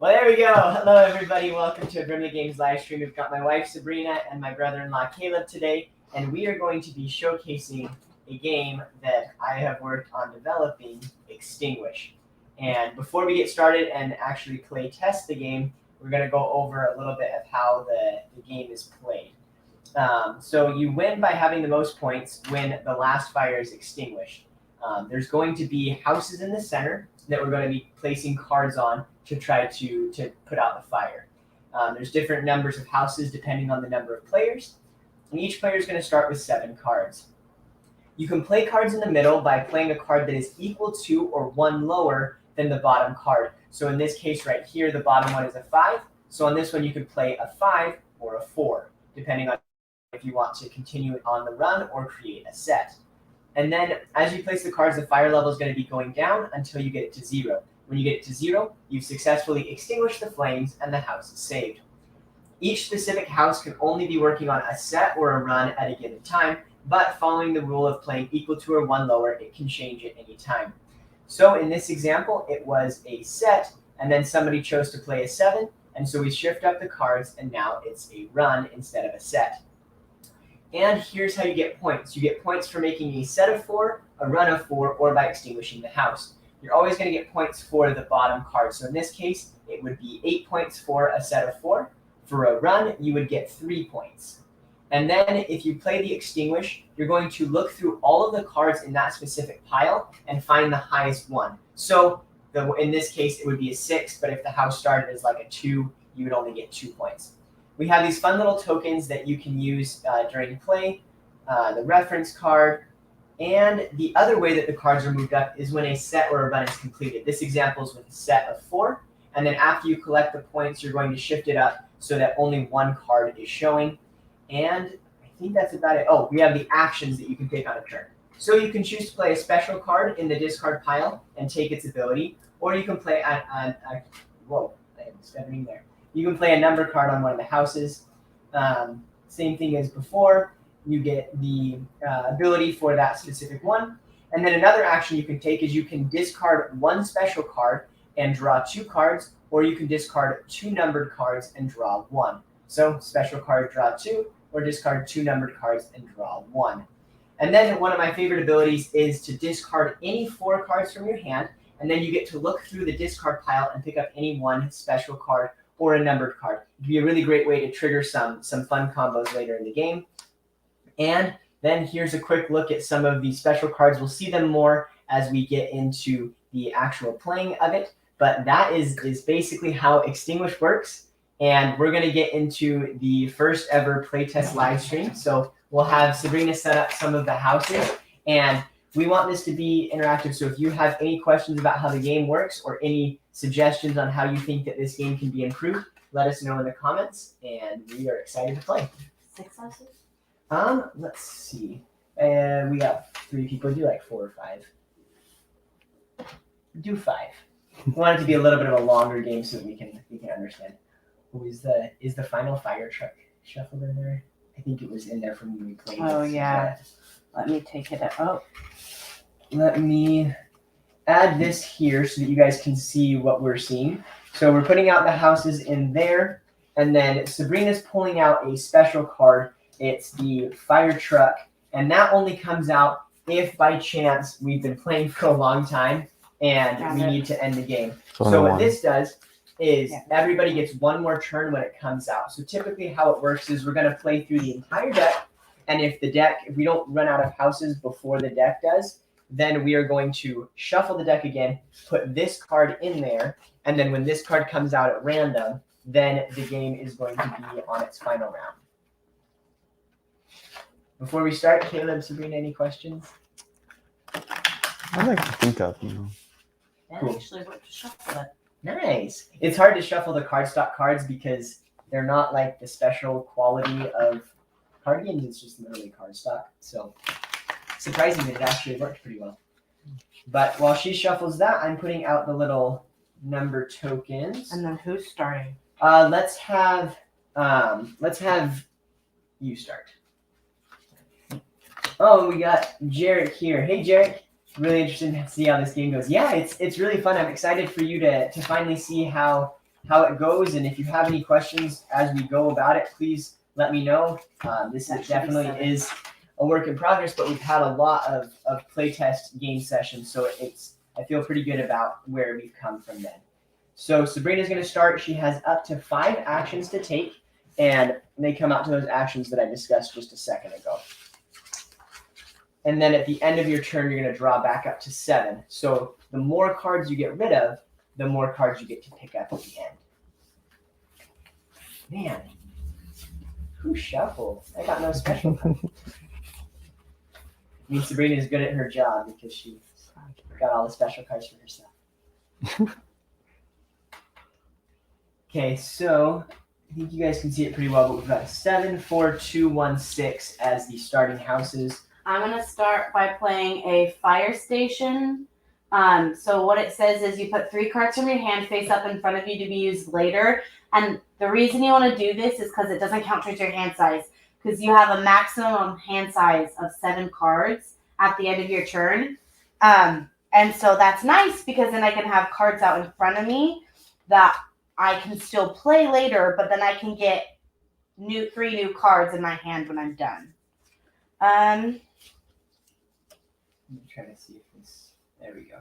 Well, there we go. Hello, everybody. Welcome to a Brimley Games live stream. We've got my wife, Sabrina, and my brother-in-law, Caleb, today, and we are going to be showcasing a game that I have worked on developing, Extinguish. And before we get started and actually play test the game, we're going to go over a little bit of how the game is played. So you win by having the most points when the last fire is extinguished. There's going to be houses in the center that we're going to be placing cards on to try to put out the fire. There's different numbers of houses depending on the number of players, and each player is going to start with 7 cards. You can play cards in the middle by playing a card that is equal to or 1 lower than the bottom card. So in this case right here, the bottom one is a 5. So on this one, you can play a 5 or a 4, depending on if you want to continue it on the run or create a set. And then as you place the cards, the fire level is going to be going down until you get it to 0. When you get it to 0, you've successfully extinguished the flames and the house is saved. Each specific house can only be working on a set or a run at a given time, but following the rule of playing equal to or 1 lower, it can change at any time. So in this example, it was a set, and then somebody chose to play a 7, and so we shift up the cards, and now it's a run instead of a set. And here's how you get points. You get points for making a set of 4, a run of 4, or by extinguishing the house. You're always going to get points for the bottom card. So in this case, it would be 8 points for a set of 4. For a run, you would get 3 points. And then if you play the extinguish, you're going to look through all of the cards in that specific pile and find the highest one. So in this case, it would be a 6, but if the house started as like a 2, you would only get 2 points. We have these fun little tokens that you can use during play, the reference card, and the other way that the cards are moved up is when a set or a run is completed. This example is with a set of 4, and then after you collect the points, you're going to shift it up so that only 1 card is showing. And I think that's about it. Oh, we have the actions that you can take on a turn. So you can choose to play a special card in the discard pile and take its ability, or you can play whoa, I am stepping there. You can play a number card on one of the houses. Same thing as before. You get the ability for that specific one. And then another action you can take is you can discard 1 special card and draw 2 cards, or you can discard 2 numbered cards and draw 1. So special card, draw 2, or discard 2 numbered cards and draw 1. And then one of my favorite abilities is to discard any 4 cards from your hand, and then you get to look through the discard pile and pick up any 1 special card or a numbered card. It can be a really great way to trigger some fun combos later in the game. And then here's a quick look at some of the special cards. We'll see them more as we get into the actual playing of it. But that is basically how Extinguish works. And we're going to get into the first ever playtest live stream. So we'll have Sabrina set up some of the houses. And we want this to be interactive. So if you have any questions about how the game works or any suggestions on how you think that this game can be improved, let us know in the comments. And we are excited to play. 6 houses? Let's see. We got 3 people. Do like 4 or 5. Do 5. We want it to be a little bit of a longer game so that we can understand. Oh, is the final fire truck shuffled in there? I think it was in there from when we played. Oh yeah. Let me take it out. Oh. Let me add this here so that you guys can see what we're seeing. So we're putting out the houses in there, and then Sabrina's pulling out a special card. It's the fire truck, and that only comes out if by chance we've been playing for a long time and we need to end the game. So what this does is everybody gets 1 more turn when it comes out. So typically how it works is we're going to play through the entire deck, and if we don't run out of houses before the deck does, then we are going to shuffle the deck again, put this card in there, and then when this card comes out at random, then the game is going to be on its final round. Before we start, Caleb, Sabrina, any questions? I like to think of, Cool. Actually, what to shuffle it? Nice. It's hard to shuffle the cardstock cards because they're not like the special quality of card games. It's just literally cardstock. So surprisingly, it actually worked pretty well. But while she shuffles that, I'm putting out the little number tokens. And then who's starting? Let's have you start. Oh, we got Jarek here. Hey, Jarek. Really interested to see how this game goes. Yeah, it's really fun. I'm excited for you to finally see how how it goes, and if you have any questions as we go about it, please let me know. This That is should be definitely 7. is a work in progress, but we've had a lot of playtest game sessions, so I feel pretty good about where we've come from then. So Sabrina's going to start. She has up to 5 actions to take, and they come out to those actions that I discussed just a second ago. And then at the end of your turn, you're going to draw back up to 7. So the more cards you get rid of, the more cards you get to pick up at the end. Man, who shuffled? I got no special card. I mean, Sabrina is good at her job because she got all the special cards for herself. Okay, so I think you guys can see it pretty well, but we've got 7, 4, 2, 1, 6 as the starting houses. I'm going to start by playing a fire station. So what it says is you put 3 cards from your hand face up in front of you to be used later. And the reason you want to do this is because it doesn't count towards your hand size. Because you have a maximum hand size of 7 cards at the end of your turn. And so that's nice because then I can have cards out in front of me that I can still play later, but then I can get 3 new cards in my hand when I'm done. I'm trying to see if this. There we go.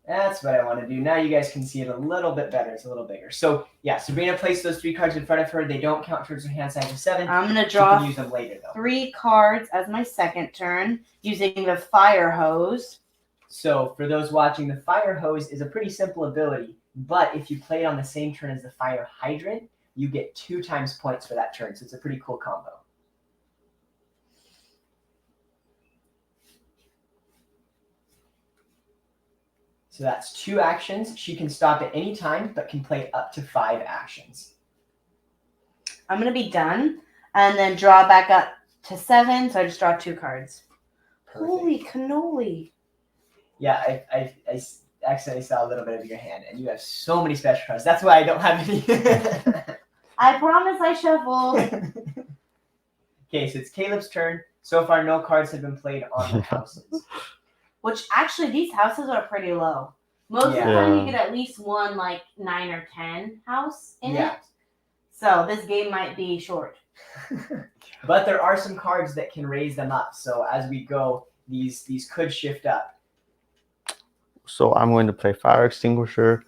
That's what I want to do. Now you guys can see it a little bit better. It's a little bigger. So yeah, Sabrina placed those 3 cards in front of her. They don't count towards her hand size of 7. I'm going to She can draw use them later though. 3 cards as my second turn using the fire hose. So for those watching, the fire hose is a pretty simple ability, but if you play it on the same turn as the fire hydrant, you get 2 times points for that turn. So it's a pretty cool combo. So that's 2 actions. She can stop at any time, but can play up to 5 actions. I'm going to be done and then draw back up to 7. So I just draw 2 cards. Perfect. Holy cannoli. Yeah, I accidentally saw a little bit of your hand, and you have so many special cards. That's why I don't have any. I promise I shuffled. Okay, so it's Caleb's turn. So far, no cards have been played on the houses. Which actually, these houses are pretty low. Most of the time, you get at least one like 9 or 10 house in it. So this game might be short. But there are some cards that can raise them up. So as we go, these could shift up. So I'm going to play Fire Extinguisher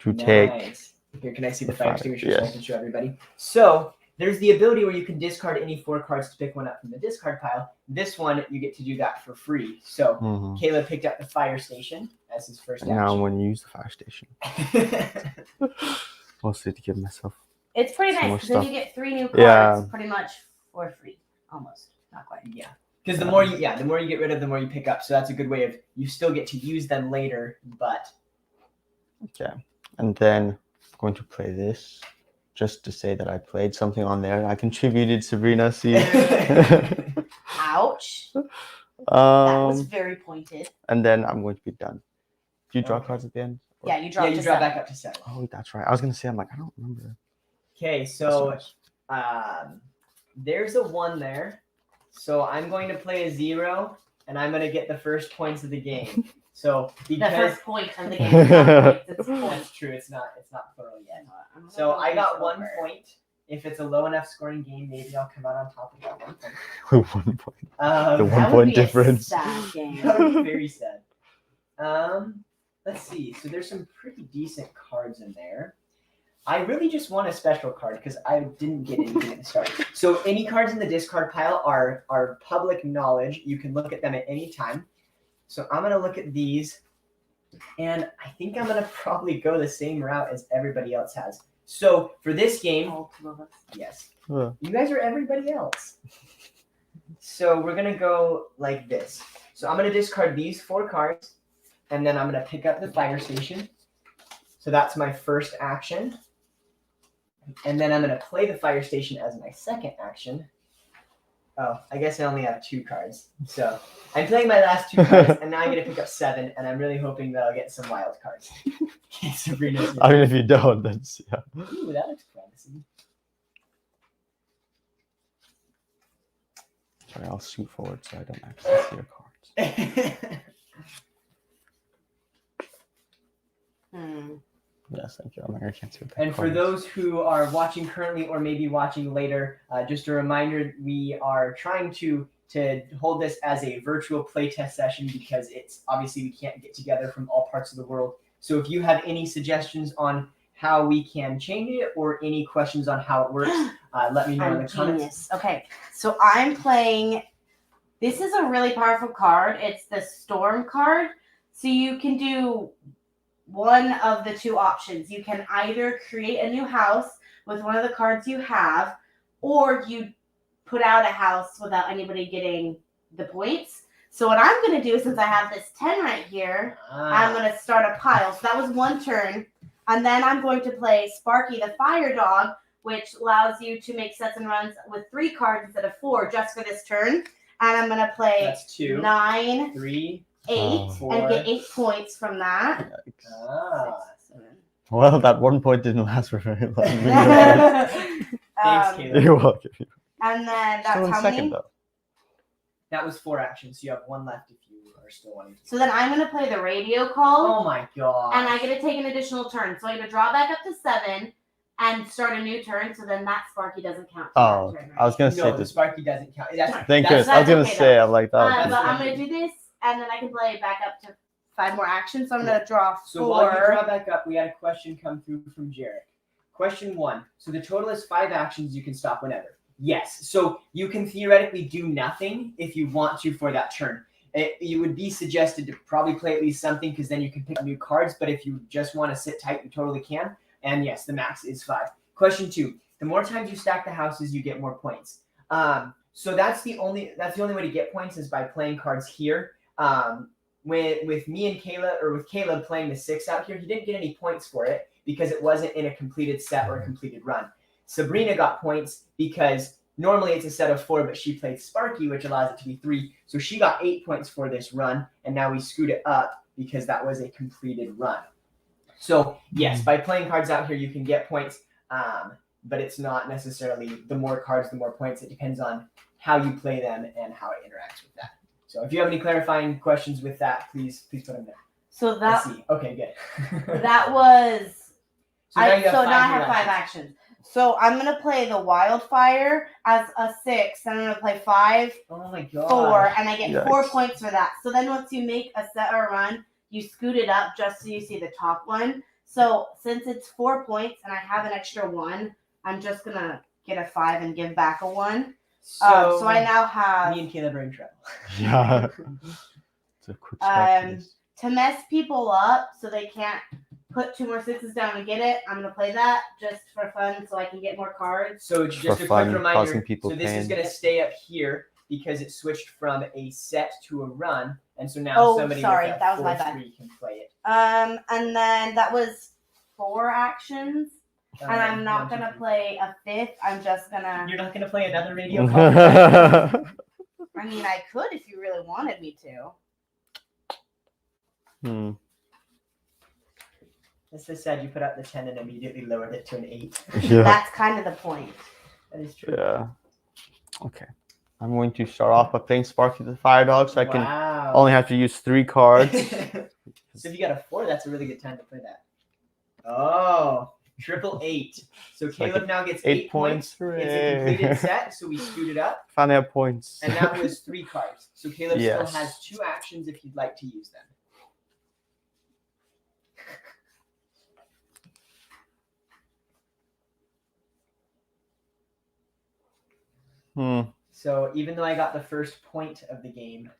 to take. Here, can I see the the fire fire, extinguisher yes. so I can show everybody? So there's the ability where you can discard any 4 cards to pick one up from the discard pile. This one, you get to do that for free. So Caleb picked up the fire station as his first action. Now I'm going to use the fire station. Mostly to give myself. It's pretty some more nice because then stuff. you get 3 new cards pretty much for free. Almost. Not quite. Yeah. Because the more you get rid of, the more you pick up. So that's a good way of, you still get to use them later, but. Okay. And then I'm going to play this just to say that I played something on there. I contributed, Sabrina. See. Ouch. That was Um, very pointed. and then I'm going to be done. Do you draw cards at the end? Yeah, you draw. Yeah, you draw back up to 7. Oh, that's right. I was going to say, I'm like, I don't remember. Okay, so there's a 1 there. So I'm going to play a 0, and I'm going to get the first points of the game. So The because first point of the game is not points, it's that's points. true, it's not plural yet. So I got 1 point. If it's a low enough scoring game, maybe I'll come out on top of that 1 point. 1 point. The That 1 would point be a difference. sad game. That would be very sad. Let's see. So there's some pretty decent cards in there. I really just want a special card because I didn't get anything at the start. So any cards in the discard pile are public knowledge. You can look at them at any time. So I'm going to look at these, and I think I'm going to probably go the same route as everybody else has. So for this game, All 2 of us. yes, Huh. you guys are everybody else. So we're going to go like this. So I'm going to discard these 4 cards, and then I'm going to pick up the fire station. So that's my first action. And then I'm going to play the fire station as my second action. Oh, I guess I only have 2 cards. So I'm playing my last 2 cards, and now I'm going to pick up 7, and I'm really hoping that I'll get some wild cards. Okay, Sabrina's I mean, if you don't, then yeah. Ooh, that looks promising. Sorry, I'll scoot forward so I don't actually see your cards. Yes, thank you. Oh my God, I can't see what that And for card is. those who are watching currently or maybe watching later, just a reminder, we are trying to hold this as a virtual playtest session because it's obviously we can't get together from all parts of the world. So if you have any suggestions on how we can change it or any questions on how it works, let me know in the comments. Okay, so I'm playing. This is a really powerful card. It's the Storm card. So you can do one of the two options. You can either create a new house with one of the cards you have, or you put out a house without anybody getting the points. So what I'm going to do, since I have this 10 right here, I'm going to start a pile. So that was one turn. And then I'm going to play Sparky the Fire Dog, which allows you to make sets and runs with 3 cards instead of 4 just for this turn. And I'm going to play That's 2, 9, 3, 8, 4. and get 8 points from that. Ah. 6, 7. Well, that 1 point didn't last for very long. Thanks, Caleb. You're welcome. And then Still that's in how second, many? though. That was 4 actions. So you have 1 left if you are still wanting to. So then I'm going to play the radio call. Oh my god. And I get to take an additional turn. So I get to draw back up to 7 and start a new turn. So then that Sparky doesn't count. Oh, turn, right? I was going to say No, the this. Sparky doesn't count. Thank that's, you. I was going to okay, say, though. I'm like, that. But I'm going to do this, and then I can play back up to 5 more actions. So I'm going to draw 4. So while you draw back up, we had a question come through from Jarek. Question 1. So the total is 5 actions. You can stop whenever. Yes. So you can theoretically do nothing if you want to for that turn. You would be suggested to probably play at least something because then you can pick new cards. But if you just want to sit tight, you totally can. And yes, the max is 5. Question 2. The more times you stack the houses, you get more points. So that's the only way to get points is by playing cards here. With me and Caleb, or with Caleb playing the 6 out here, he didn't get any points for it because it wasn't in a completed set or a completed run. Sabrina got points because normally it's a set of 4, but she played Sparky, which allows it to be 3. So she got 8 points for this run, and now we scoot it up because that was a completed run. So yes, by playing cards out here, you can get points, but it's not necessarily the more cards, the more points. It depends on how you play them and how it interacts with that. So if you have any clarifying questions with that, please put them there. So that, Let's see. Okay, good. that was... So now, now I have 5 actions. So I'm going to play the Wildfire as a 6, and I'm going to play 5, Oh my god. 4, and I get 4 Yikes. points for that. So then once you make a set or a run, you scoot it up just so you see the top one. So since it's 4 points and I have an extra 1, I'm just going to get a 5 and give back a 1. So I now have... Me and Caleb are in trouble. Yeah. It's a quick start to this. To mess people up so they can't put 2 more 6s down and get it, I'm going to play that just for fun so I can get more cards. So just For a fun, quick reminder. causing people So this is pain. going to stay up here because it switched from a set to a run, and so now somebody sorry, with that was my bad. 4-3 can play it. And then that was 4 actions. And I'm not 1, going 2, to 3. play a 5th. I'm just going to... You're not going to play another radio call? I mean, I could if you really wanted me to. It's so sad you put out the 10 and immediately lowered it to an 8. Yeah. That's kind of the point. That is true. Yeah. Okay. I'm going to start off by playing Sparky the Fire Dog, so I can Wow. only have to use 3 cards. So if you got a 4, that's a really good time to play that. Oh, 888. So So I Caleb get now gets 8 8 points. It's a Hooray. completed set, so we scoot it up. Finally have points. And that was 3 cards. So Caleb Yes. still has 2 actions if you'd like to use them. So even though I got the first point of the game,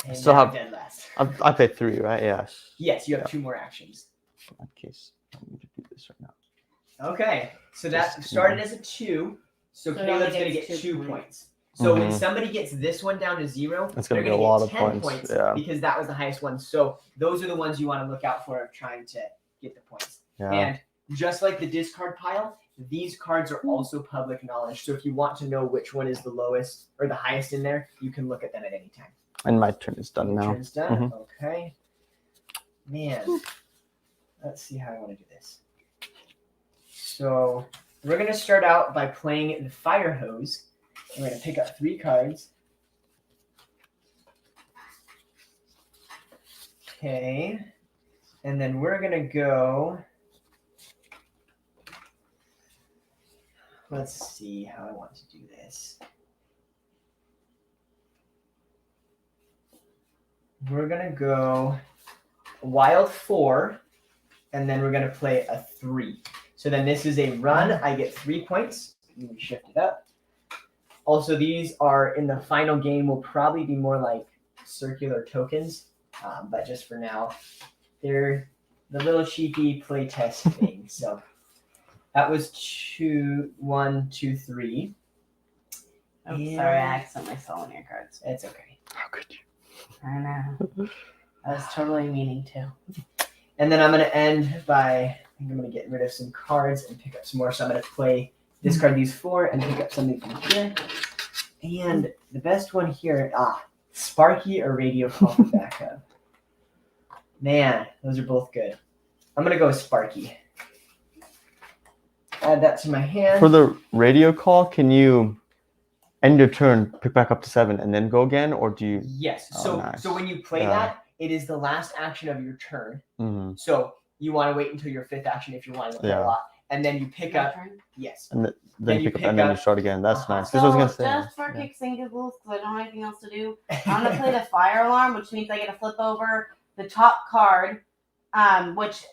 and Still now have- dead last. I played 3, right? Yes. Yes, you have 2 more actions. In that case, I'm going to do this right now. Okay, so that Just started as a 2. So So he Caleb's only going to gets get 2 2 points. points. So when Mhm. somebody gets this one down to 0, That's they're going to be a gonna lot get of 10 points. Yeah. because that was the highest one. So those are the ones you want to look out for of trying to get the points. Yeah. And just like the discard pile, these cards are also public knowledge. So if you want to know which one is the lowest or the highest in there, you can look at them at any time. And my turn is done now. Turn's done. Mhm. Okay. Man, let's see how I want to do this. So we're going to start out by playing the fire hose. We're going to pick up 3 cards. Okay. And then we're going to go Let's see how I want to do this. We're gonna go wild 4, and then we're gonna play a 3. So then this is a run. I get 3 points. Let me shift it up. Also, these are in the final game will probably be more like circular tokens, but just for now, they're the little sheepy playtest thing. So that was 2, 1, 2, 3. Oh, sorry, I accidentally saw one of your cards. It's okay. How could you? I know. I was totally meaning to. And then I'm going to end by, I think I'm going to get rid of some cards and pick up some more. So I'm going to discard these 4 and pick up something from here. And the best one here, Sparky or Radio Call for backup. Man, those are both good. I'm going to go with Sparky. Add that to my hand. For the radio call, can you end your turn, pick back up to 7, and then go again, or do you? Yes. Oh, So nice. so when you play that, it is the last action of your turn. Mm-hmm. So you want to wait until your 5th action if you want to play a lot, and then you pick up. Yes. And then you pick up, and then you start again. That's nice. So This was gonna say. just for kicks and giggles, because I don't have anything else to do, I'm gonna play the fire alarm, which means I get to flip over the top card, which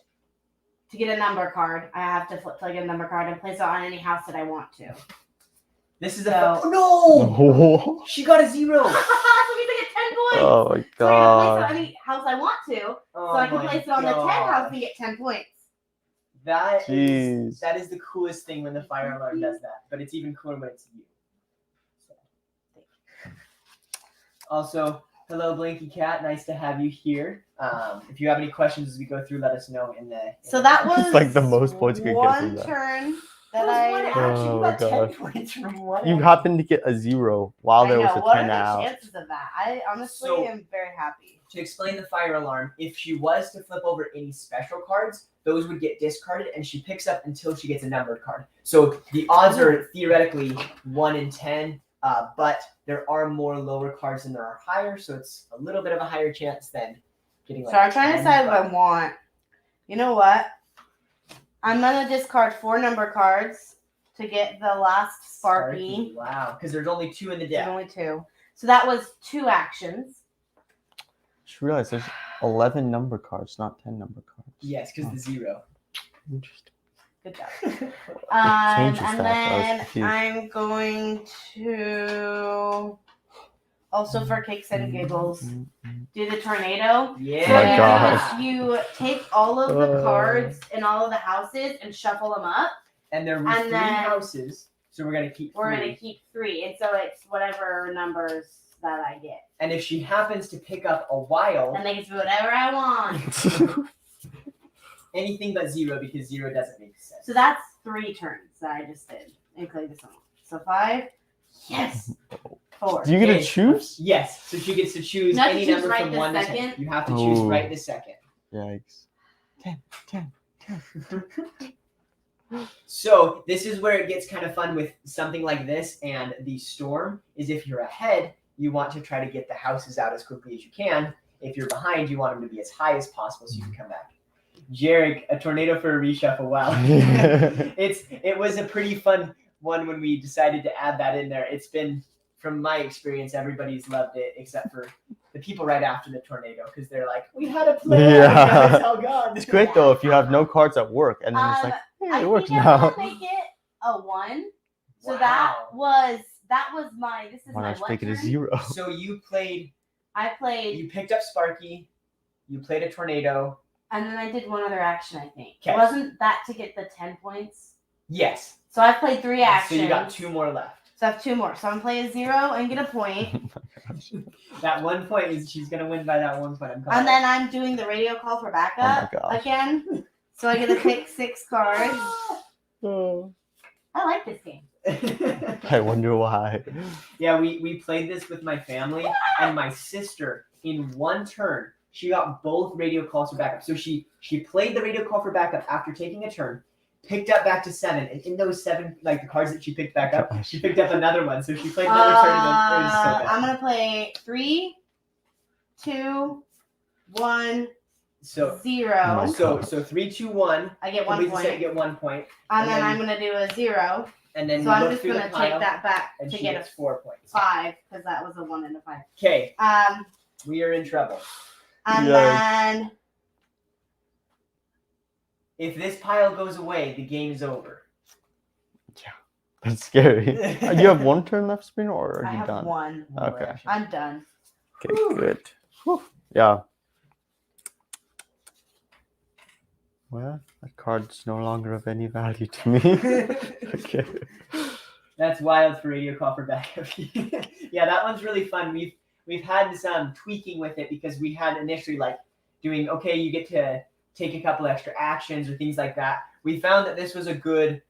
to get a number card, I have to flip till I get a number card and place it on any house that I want to. This is So- no. She got a 0. So it means I get 10 points. Oh my So I can place it god. on any house I want to. Oh So I can my place it on the 10 gosh. house and get 10 points. That is Jeez. the coolest thing when the fire alarm does that, but it's even cooler when it's you. So. Also, hello Blinky Cat, nice to have you here. If you have any questions as we go through, let us know in the. So that was It's like the most points you could get from one that. turn That that was one I. action. Oh You got 10 gosh. points from one You action. happened to get a 0 while there I was know. a What 10 are the out. chances of that? I honestly So- am very happy. To explain the fire alarm, if she was to flip over any special cards, those would get discarded, and she picks up until she gets a numbered card. So the odds are theoretically 1 in 10, but there are more lower cards than there are higher, so it's a little bit of a higher chance than getting like. So I'm trying to 10, decide what but- I want. You know what? I'm gonna discard 4 number cards to get the last Sparky. Wow, because there's only 2 in the There's deck. only 2. So that was 2 actions. Just realized there's 11 number cards, not 10 number cards. Yes, because the 0. Interesting. Good job. Changes And that. I was then confused. I'm going to also for kicks and giggles do the tornado. So Yeah. what you gosh. do is you take all of the cards in all of the houses and shuffle them up. And there were And 3 then- houses, so we're gonna keep 3. We're gonna keep 3, and so it's whatever numbers that I get, And if she happens to pick up a wild, and they can do whatever I want. anything but 0, because 0 doesn't make sense. So that's 3 turns that I just did, including this one. So 5. Yes. 4. Do you get to Okay. choose? Yes, so she gets to choose You have to any choose number right from this 1 to 10. second? You have to choose Ooh. right this second. Yikes. 10. So this is where it gets kind of fun with something like this, and the storm is if you're ahead, you want to try to get the houses out as quickly as you can. If you're behind, you want them to be as high as possible so you can come back. Jarek, a tornado for a reshuffle. Wow. It was a pretty fun one when we decided to add that in there. It's been, from my experience, everybody's loved it except for the people right after the tornado, because they're like, we had a plan, Yeah. now it's all gone. It's great though if you have no cards at work and then it's like, I hey, it works think I'm now. gonna make it a 1. So Wow. that was my. This is Why my not just what make it a turn? 0? So you played, I played, you picked up Sparky, you played a tornado. and then I did one other action. I think. Okay. Wasn't that to get the 10 points? Yes. So I played 3 actions. So you got 2 more left. So I have 2 more. So I'm gonna play a 0 and get a point. That 1 point is she's gonna win by that 1 point. I'm calling And then I'm doing the radio call for backup gosh. again. So I get to pick 6 cards. Oh. I like this game. it. I wonder why. Yeah, we played this with my family, and my sister, in 1 turn, she got both radio calls for backup. So she played the radio call for backup after taking a turn, picked up back to 7, and in those 7, like the cards that she picked back up, she picked up another one. So she played another turn, and then it was so bad. I'm gonna play 3, 2, 1, So 0. so 3, 2, 1. I get 1 Complete the set, you point. get 1 point. And and then then- I'm gonna do a 0. And then So we I'm look just through gonna the pile, take that back and to she get gets a 4 points. 5 because that was a 1 and a 5. Okay, Um, we are in trouble. and Yes. then If this pile goes away, the game is over. That's scary. You have one turn left, Sabrina, or are I you have done? 1. One more Okay. action. I'm done. Okay, good. Whew. Yeah. Well, that card's no longer of any value to me. Okay. That's wild for Radio Call for backup. Yeah, that one's really fun. We've had some tweaking with it because we had initially like doing okay, you get to take a couple extra actions or things like that. We found that this was a good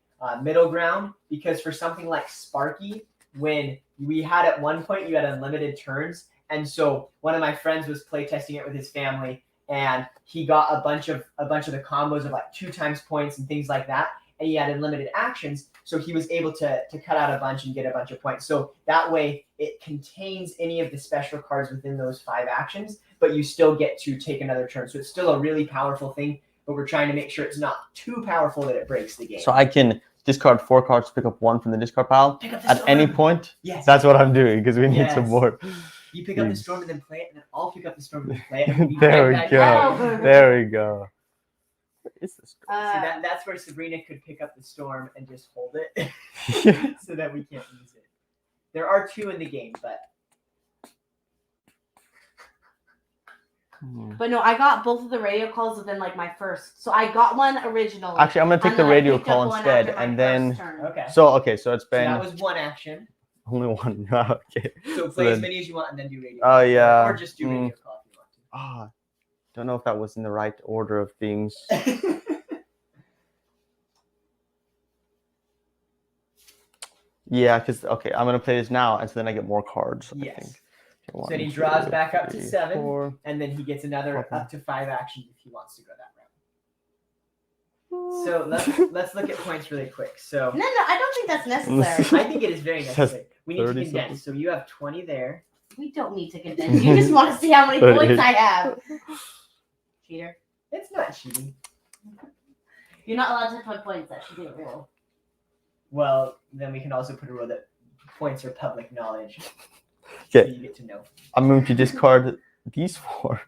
middle ground because for something like Sparky, when we had at one point you had unlimited turns, and so one of my friends was playtesting it with his family, and he got a bunch of the combos of like 2 times points and things like that, and he had unlimited actions, so he was able to cut out a bunch and get a bunch of points. So that way it contains any of the special cards within those 5 actions, but you still get to take another turn. So it's still a really powerful thing, but we're trying to make sure it's not too powerful that it breaks the game. So I can discard 4 cards, pick up 1 from the discard pile Pick up the at storm. any point. Yes. That's what I'm doing because we need some Yes. more. You pick up the Yes. storm and then play it, and then I'll pick up the storm and then play it. And we'll be There right we back go. at it. There we go. Where is this? See, that's where Sabrina could pick up the storm and just hold it so that we can't use it. There are 2 in the game, but But no, I got both of the radio calls within like my first. So I got one originally. Actually, I'm gonna take and the then I radio picked up call one instead, after my and first then turn. okay. so it's So been that was 1 action. only 1. Okay. So play as many as you want and then do radio. Oh, call. yeah. Or just do radio call if you want Ah, don't know if that was in the right order of things. to. Yeah, because okay, I'm gonna play this now, and so then I get more cards. I Yes. think. Okay, So 1, then he draws 2, back up to 3, 7. 4. And then he gets another Okay. up to 5 actions if he wants to go that route. So let's look at points really quick. So No, I don't think that's necessary. I think it is very necessary. We need to 30 condense. So you have 20 there. We don't need to condense. You just want to see how many points I have. Cheater. It's not cheating. You're not allowed to put points. That should be a rule. Well, then we can also put a rule that points are public knowledge. Okay. So you get to know. I'm going to discard these 4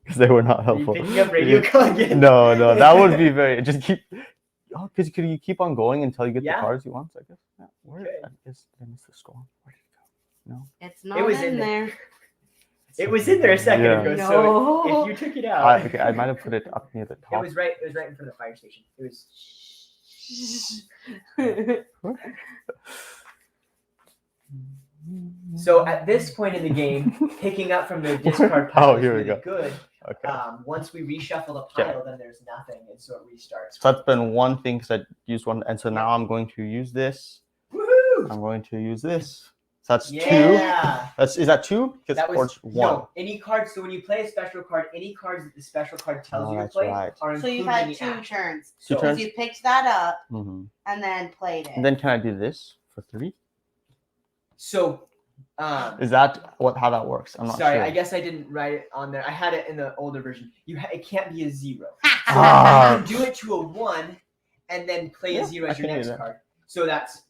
because they were not Are you helpful. picking up radio call again? No, that would be very. Just keep. Oh, because could you keep on going until you get Yeah. the cards you want? I guess. Yeah. Where Okay. I guess I missed the storm. Where did it go? No. It's not was in in there. It was in there a second Yeah. ago. No. So if you took it out, Okay, I might have put it up near the it top. was right. It was right in front of the fire station. It was. So at this point in the game, picking up from the discard pile Oh, is here we really go. good. Okay. Once we reshuffle the Okay. pile, then there's nothing, and so it restarts. So that's been one thing because I used one, and so now I'm going to use this. Woohoo! I'm going to use this. So that's 2. Yeah. Is that 2? Because That was 1. no. Any cards. So when you play a special card, any cards that the special card tells Oh, you to that's play right. are So included you've in had the 2 action. turns. Two So- turns? Because you picked that up Mm-hmm. and then played it. And then can I do this for 3? So, Is that how that works? I'm not sorry, sure. I guess I didn't write it on there. I had it in the older version. It can't be a 0. Ah. You can do it to a 1, and then play Yeah, a 0 I as your can do next that. card. So that's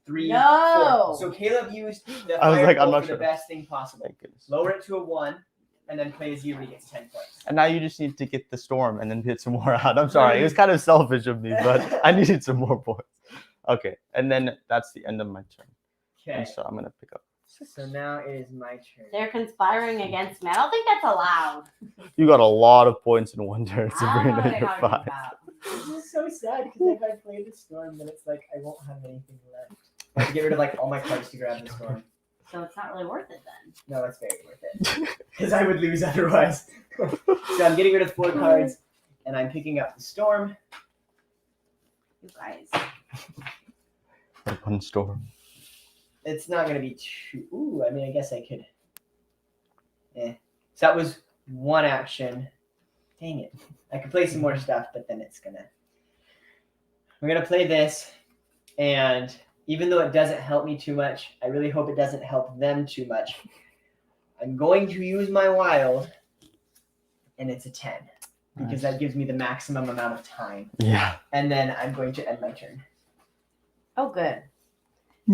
3, No. 4. So Caleb used the I was fire like, I'm bolt not for sure. the best thing possible. Thank goodness. Lower it to a 1, and then play a 0 and he gets 10 points. And now you just need to get the storm and then hit some more out. I'm sorry, it was kind of selfish of me, but I needed some more points. Okay, and then that's the end of my turn. Okay. And so I'm gonna pick up. So now it is my turn. They're conspiring against me. I don't think that's allowed. You got a lot of points in one turn, I don't know Sabrina. what you're You're talking 5. about. This is so sad because if I play the storm, then it's like I won't have anything left. I have to get rid of like all my cards to grab the storm. So it's not really worth it then. No, it's very worth it because I would lose otherwise. So I'm getting rid of 4 cards, and I'm picking up the storm. You guys. Like 1 storm. It's not gonna be too. Ooh, I mean, I guess I could. So that was 1 action. Dang it! I could play some more stuff, but then it's gonna. We're gonna play this, and even though it doesn't help me too much, I really hope it doesn't help them too much. I'm going to use my wild, and it's a 10 because that gives me the maximum amount of time. Yeah. And then I'm going to end my turn. Oh, good.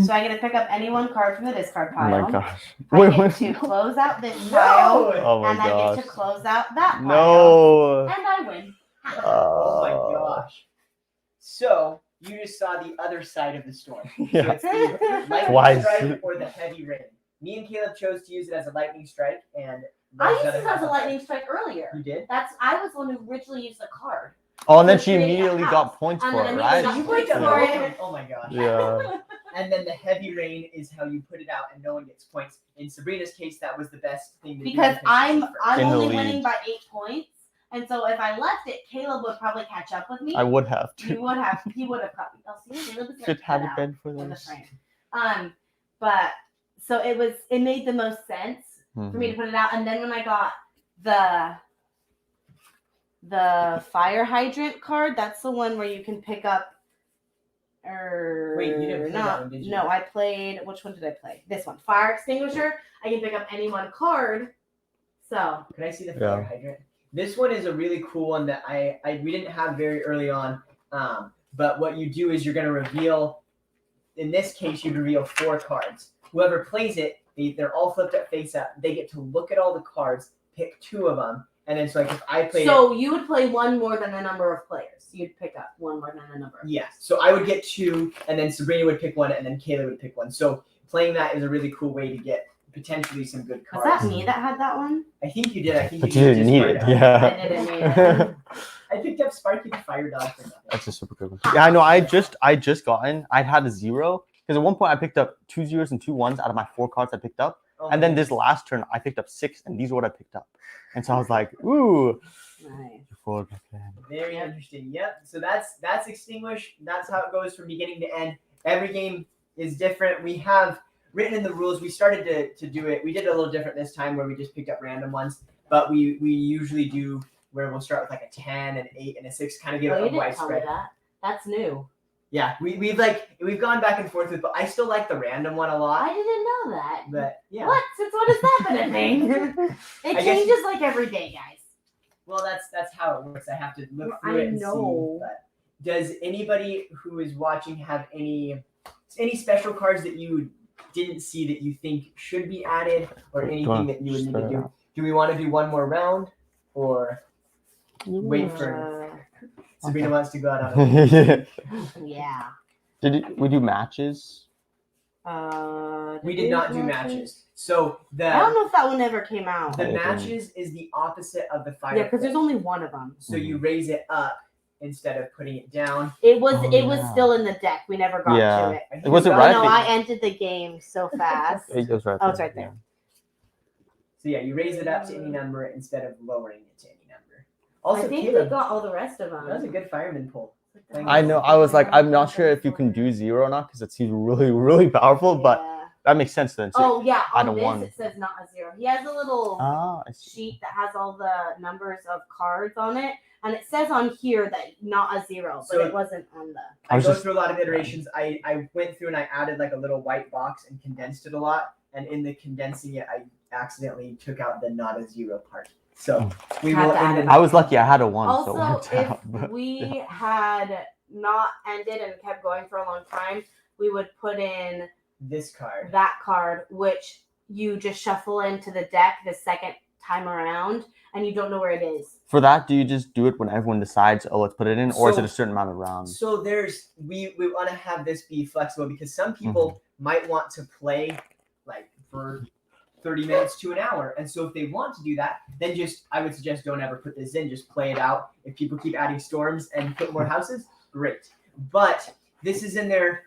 So I get to pick up any one card from the discard Oh pile. my gosh. I get to close out this pile, Oh my and I gosh. get to close out that pile, No. and I win. Oh my gosh. So you just saw the other side of the storm. So Yeah. it's the lightning Twice. strike or the heavy rain. Me and Caleb chose to use it as a lightning strike, and I Rose used other this half as a of lightning strike earlier. You did? I was the one who originally used the card. Oh, and then to she create a immediately house. got points And for then it, I right? immediately You got picked up points the for roll. it. Oh my gosh. Yeah. And then the heavy rain is how you put it out, and no one gets points. In Sabrina's case, that was the best thing to do Because I'm she's first. In the only lead. winning by 8 points, and so if I left it, Caleb would probably catch up with me. I would have He to. would have caught me. Oh, see, Caleb is Should have it out been for in the this. frame. But so it made the most sense for me to put it out, and then when I got the fire hydrant card, that's the one where you can pick up. Wait, you didn't play that one, did you? No, I played. Which one did I play? This one, fire extinguisher. I can pick up any one card. So Can I see the fire hydrant? This one is a really cool one that we didn't have very early on. But what you do is you're going to reveal. In this case, you'd reveal 4 cards. Whoever plays it, they're all flipped up face up. They get to look at all the cards, pick 2 of them, and then so like if I played. So you would play one more than the number of players. You'd pick up one more than the number. Yeah. So I would get 2, and then Sabrina would pick 1, and then Kayla would pick 1. So playing that is a really cool way to get potentially some good Was cards. that me that had that one? I think you did. I think But you you used didn't need his it, card. yeah. I didn't need it. I picked up Sparky the Fire Dog for nothing. That's a super good one. Yeah, I know. I just gotten. I had a 0 because at one point I picked up 2 0s and 2 1s out of my 4 cards I picked up, Oh and my then this last turn I picked up 6, and these are what I picked up, and so I was like, ooh. Nice. Forward back then. Very interesting. Yep. So that's Extinguish. That's how it goes from beginning to end. Every game is different. We have written in the rules. We started to do it. We did it a little different this time where we just picked up random ones. But we usually do where we'll start with like a 10, an 8, and a 6, kind of give Oh, it you a didn't wide tell me spread. that. That's new. Yeah, we've gone back and forth with, but I still like the random one a I lot. didn't know that. But yeah. What? Since when has that been a thing? It I guess- changes like every day, guys. Well, that's how it works. I have to look I through it and know. see. But does anybody who is watching have any special cards that you didn't see that you think should be added, or anything that you would need to do? Do we want to do one more round, or wait for Sabrina wants to go out on a Yeah. We do matches? We did not do matches. So I don't know if that one ever came out. the matches is the opposite of the fire. Yeah, because there's only one of them. So you raise it up instead of putting it down. It was Oh, it was yeah. still in the deck. We never got Yeah. to it. I think It wasn't we Oh got- right. no, I ended the game so fast. It was right Oh, it's there, right there. So yeah, you raise it up to any number instead of lowering it to any number. I Also, think Caleb, we got all the rest of that was a them. good fireman pull. I know. I was like, I'm not sure if you can do 0 or not because it seems really, really powerful, but Yeah. that makes sense then. So, Oh yeah, add on a this 1. it says not a 0. He has a little I see. sheet that has all the numbers of cards on it, and it says on here that not a 0, but So- it wasn't on the. I I was go just- through a lot of iterations. I went through and I added like a little white box and condensed it a lot. And in the condensing it, I accidentally took out the not a 0 part. So we Had will to add end it. I was lucky I had a 1, so it Also, worked if out. But we had not ended and kept going for a long time, we would put in this card. that card, which you just shuffle into the deck the second time around, and you don't know where it is. for that, do you just do it when everyone decides, oh, let's put it in, or is So- it a certain amount of rounds? So we want to have this be flexible because some people might want to play like for 30 minutes to an hour. And so if they want to do that, then I would suggest don't ever put this in, just play it out. If people keep adding storms and put more houses, great. But this is in there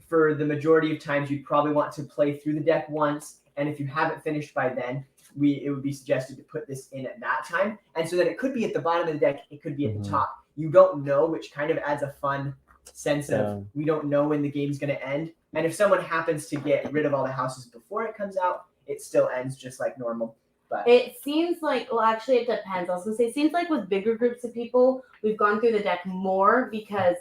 for the majority of times you'd probably want to play through the deck once. And if you haven't finished by then, it would be suggested to put this in at that time. And so that it could be at the bottom of the deck, it could be at the top. You don't know, which kind of adds a fun sense of we don't know when the game's going to end. And if someone happens to get rid of all the houses before it comes out, it still ends just like normal. But It seems like, well, actually, it depends. I was going to say, it seems like with bigger groups of people, we've gone through the deck more because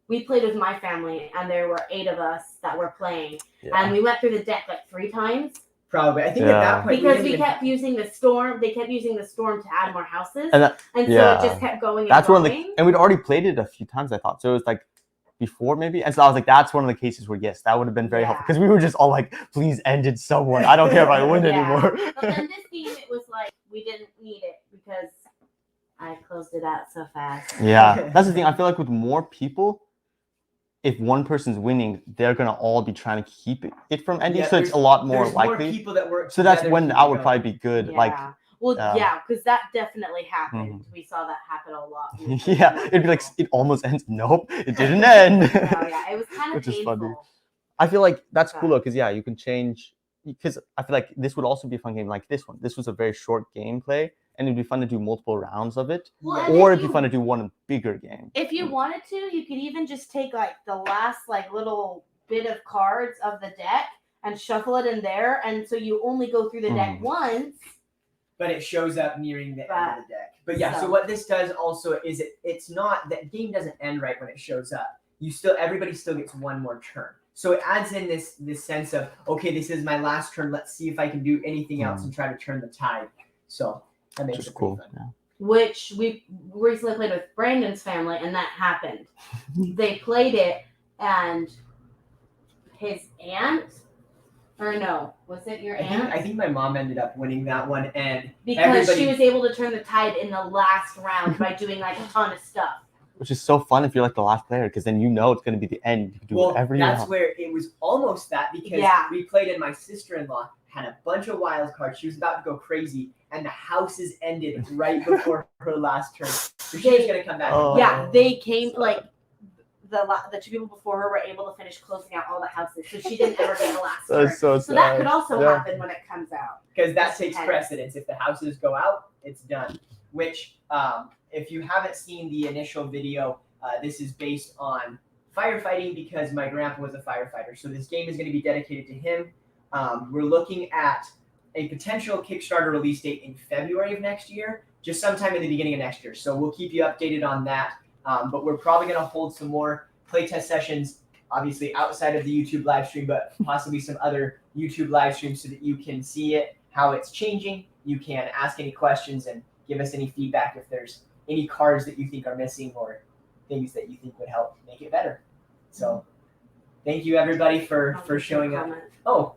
we played with my family and there were 8 of us that were playing. And we went through the deck like 3 times. probably, I think at that point, Because didn't we even- kept using the storm. They kept using the storm to add more houses. And so it just kept going and That's going. and we'd already played it a few times, I thought. So it was like before maybe. And so I was like, that's one of the cases where yes, that would have been very helpful Yeah. because we were just all like, please end it someone. I don't care if I win Yeah. anymore. But then this game, it was like we didn't need it because I closed it out so fast. Yeah, that's the thing. I feel like with more people, if one person's winning, they're gonna all be trying to keep it from ending. Yeah, So it's a lot more There's likely. more people that work So that's together when to that would keep it probably be good. Yeah. Like, well, yeah, because that definitely happened. Mhm. We saw that happen a lot. with yeah, more it'd be like people. it almost ends. Nope, it didn't end. No, yeah, it was kind of Which is painful. funny. I feel like that's cool But- though, because yeah, you can change. Because I feel like this would also be a fun game like this one. This was a very short gameplay, and it'd be fun to do multiple rounds of it, Well, and or if it'd be you- fun to do one bigger game. If you wanted to, you could even just take like the last like little bit of cards of the deck and shuffle it in there, and so you only go through the deck once. but it shows up nearing the end of the deck. But yeah, so So- what this does also is it's not that game doesn't end right when it shows up. Everybody still gets one more turn. So it adds in this sense of, okay, this is my last turn. Let's see if I can do anything else and try to turn the tide. So that makes Which is it pretty cool. fun. Yeah. Which we recently played with Brandon's family, and that happened. They played it, and his aunt, or no, was it your aunt? I think my mom ended up winning that one, and Because everybody- she was able to turn the tide in the last round by doing like a ton of stuff. Which is so fun if you're like the last player, because then you know it's going to be the end. You can do whatever you that's want. where it was almost that because Yeah. we played and my sister-in-law had a bunch of wild cards. She was about to go crazy, and the houses ended right before her last turn. So she was gonna come back. Oh. Yeah, they came like the two people before her were able to finish closing out all the houses, so she didn't ever get the last turn. That's so sad. So that could also Yeah. happen when it comes out. Because that Just takes depends. precedence. If the houses go out, it's done. Which, if you haven't seen the initial video, this is based on firefighting because my grandpa was a firefighter. So this game is going to be dedicated to him. We're looking at a potential Kickstarter release date in February of next year, just sometime in the beginning of next year. So we'll keep you updated on that. But we're probably going to hold some more playtest sessions, obviously outside of the YouTube live stream, but possibly some other YouTube live streams so that you can see it, how it's changing. You can ask any questions and give us any feedback if there's any cards that you think are missing or things that you think would help make it better. So thank you everybody for showing up. Oh,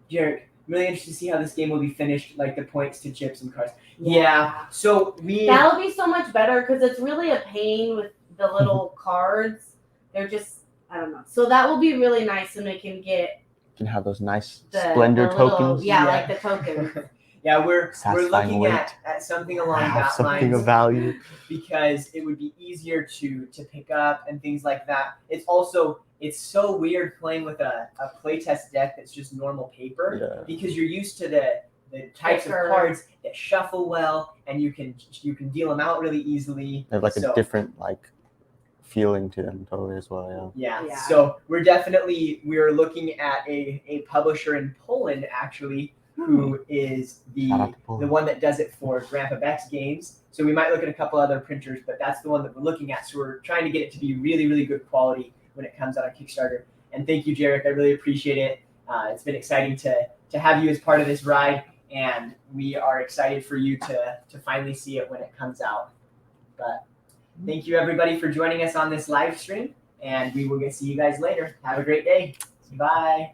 Jared, really interested to see how this game will be finished, like the points to chips and cards. Yeah. So That'll be so much better because it's really a pain with the little cards. They're just, I don't know. So that will be really nice when we can get You can have those nice the splendor the little- tokens. Yeah, Yeah. like the tokens. yeah, we're Satisfying looking weight. at something along Have that something lines of value. because it would be easier to pick up and things like that. It's also it's so weird playing with a playtest deck that's just normal paper Yeah. because you're used to the types Thicker. of cards that shuffle well and you can deal them out really easily. They have like So- a different like feeling to them totally as well. Yeah. Yeah. So we're looking at a publisher in Poland actually who is Shout out to Poland. the one that does it for Grandpa Beck's games. So we might look at a couple other printers, but that's the one that we're looking at. So we're trying to get it to be really, really good quality when it comes out on Kickstarter. And thank you, Jarek. I really appreciate it. It's been exciting to have you as part of this ride, and we are excited for you to finally see it when it comes out. But thank you, everybody, for joining us on this live stream, and we will see you guys later. Have a great day. Bye.